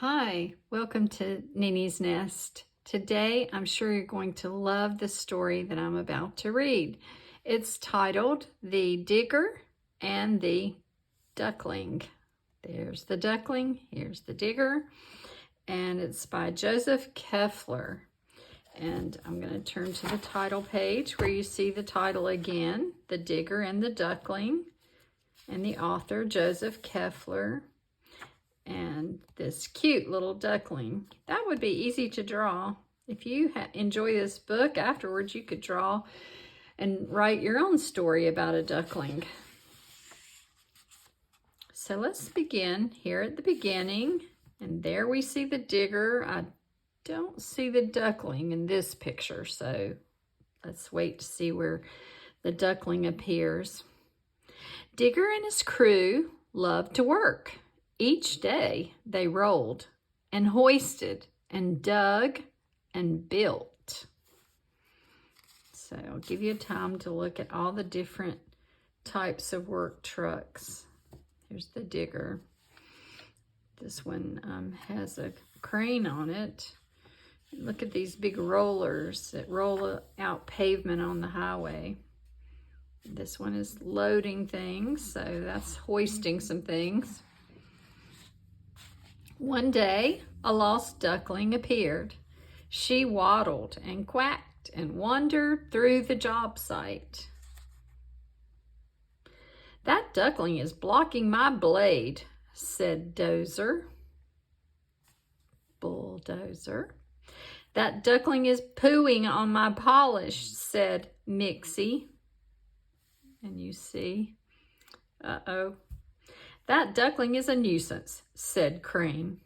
Hi, welcome to Nini's Nest. Today, I'm sure you're going to love the story that I'm about to read. It's titled The Digger and the Duckling. There's the duckling, here's the digger, and it's by Joseph Kefler. And I'm going to turn to the title page where you see the title again, The Digger and the Duckling, and the author, Joseph Kefler. And this cute little duckling. That would be easy to draw. If you enjoy this book, afterwards you could draw and write your own story about a duckling. So let's begin here at the beginning. And there we see the digger. I don't see the duckling in this picture, so let's wait to see where the duckling appears. Digger and his crew loved to work. Each day they rolled and hoisted and dug and built. So I'll give you time to look at all the different types of work trucks. Here's the digger. This one has a crane on it. Look at these big rollers that roll out pavement on the highway. This one is loading things, so that's hoisting some things. One day, a lost duckling appeared. She waddled and quacked and wandered through the job site. "That duckling is blocking my blade," said Dozer. Bulldozer. "That duckling is pooing on my polish," said Mixie. And you see, uh-oh. "That duckling is a nuisance," said Crane.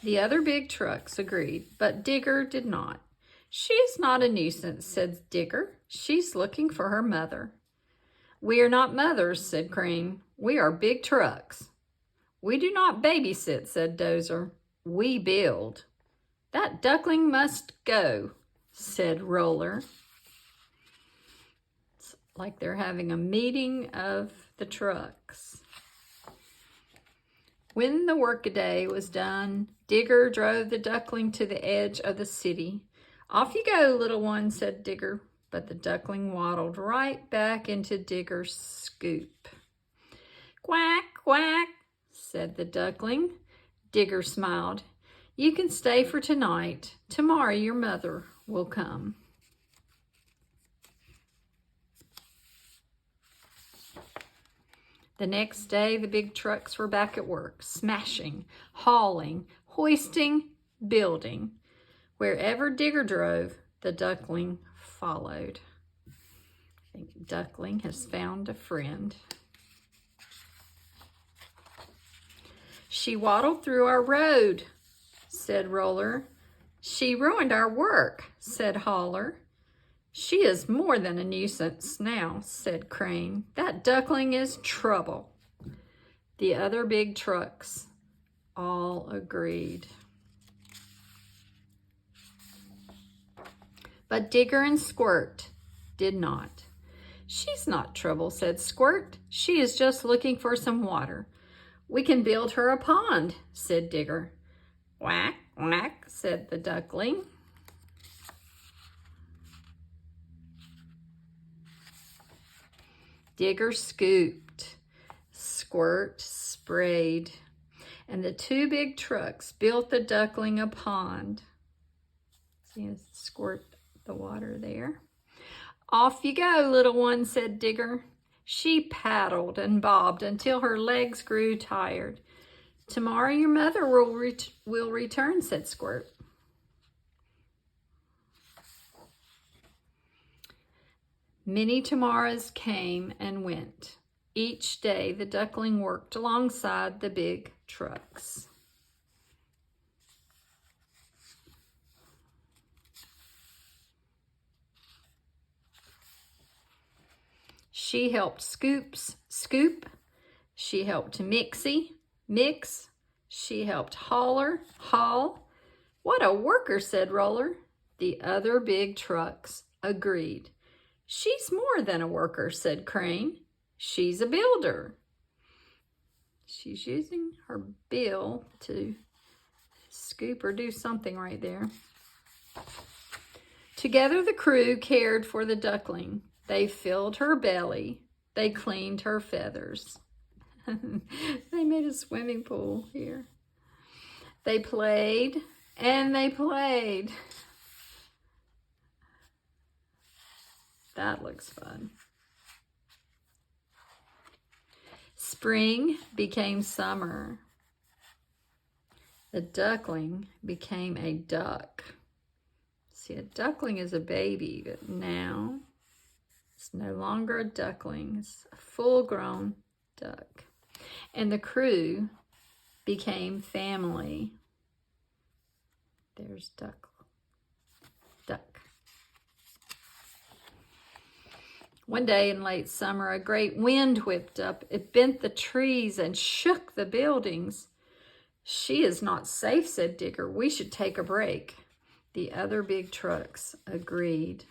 The other big trucks agreed, but Digger did not. "She is not a nuisance," said Digger. "She's looking for her mother." "We are not mothers," said Crane. "We are big trucks." "We do not babysit," said Dozer. "We build." "That duckling must go," said Roller. Like they're having a meeting of the trucks. When the workaday was done, Digger drove the duckling to the edge of the city. "Off you go, little one," said Digger, but the duckling waddled right back into Digger's scoop. "Quack, quack," said the duckling. Digger smiled. "You can stay for tonight. Tomorrow your mother will come." The next day, the big trucks were back at work, smashing, hauling, hoisting, building. Wherever Digger drove, the duckling followed. I think Duckling has found a friend. "She waddled through our road," said Roller. "She ruined our work," said Holler. "She is more than a nuisance now," said Crane. "That duckling is trouble." The other big trucks all agreed. But Digger and Squirt did not. "She's not trouble," said Squirt. "She is just looking for some water." "We can build her a pond," said Digger. "Quack, quack," said the duckling. Digger scooped, Squirt sprayed, and the two big trucks built the duckling a pond. See, squirt the water there. "Off you go, little one," said Digger. She paddled and bobbed until her legs grew tired. "Tomorrow your mother will return," said Squirt. Many tomorrows came and went. Each day the duckling worked alongside the big trucks. She helped scoop. She helped mix. She helped haul. "What a worker," said Roller. The other big trucks agreed. "She's more than a worker," said Crane. "She's a builder." She's using her bill to scoop or do something right there. Together the crew cared for the duckling. They filled her belly. They cleaned her feathers. They made a swimming pool here. They played and they played. That looks fun. Spring became summer. The duckling became a duck. See, a duckling is a baby, but now it's no longer a duckling. It's a full-grown duck. And the crew became family. There's duck. One day in late summer, a great wind whipped up. It bent the trees and shook the buildings. "She is not safe," said Digger. "We should take a break." The other big trucks agreed.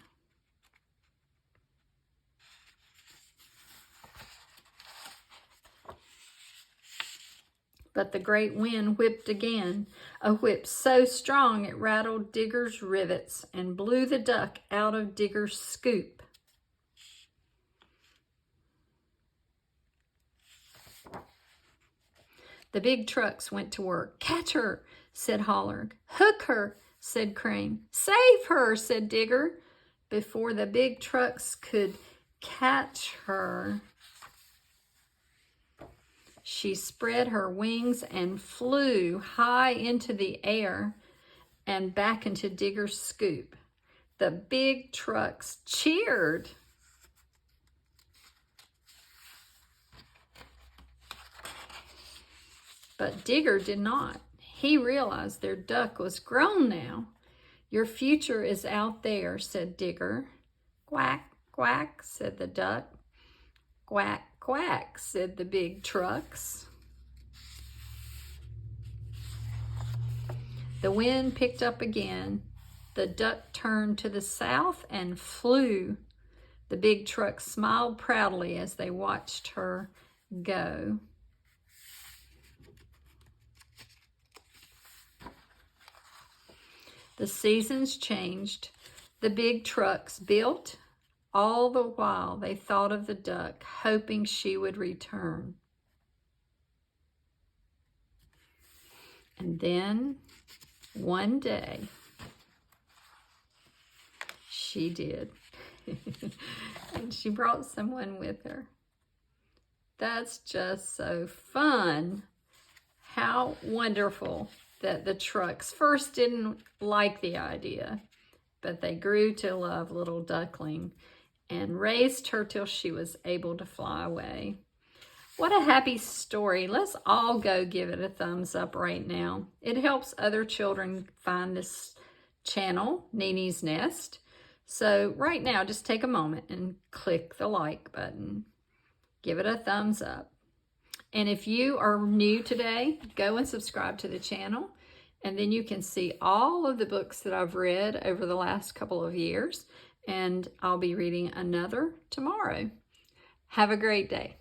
But the great wind whipped again, a whip so strong it rattled Digger's rivets and blew the duck out of Digger's scoop. The big trucks went to work. "Catch her," said Holler. "Hook her," said Crane. "Save her," said Digger. Before the big trucks could catch her, she spread her wings and flew high into the air and back into Digger's scoop. The big trucks cheered. But Digger did not. He realized their duck was grown now. "Your future is out there," said Digger. "Quack, quack," said the duck. "Quack, quack," said the big trucks. The wind picked up again. The duck turned to the south and flew. The big trucks smiled proudly as they watched her go. The seasons changed. The big trucks built. All the while they thought of the duck, hoping she would return. And then one day, she did. And she brought someone with her. That's just so fun. How wonderful that the trucks first didn't like the idea, but they grew to love little Duckling and raised her till she was able to fly away. What a happy story. Let's all go give it a thumbs up right now. It helps other children find this channel, Nini's Nest. So right now, just take a moment and click the like button. Give it a thumbs up. And if you are new today, go and subscribe to the channel. And then you can see all of the books that I've read over the last couple of years. And I'll be reading another tomorrow. Have a great day.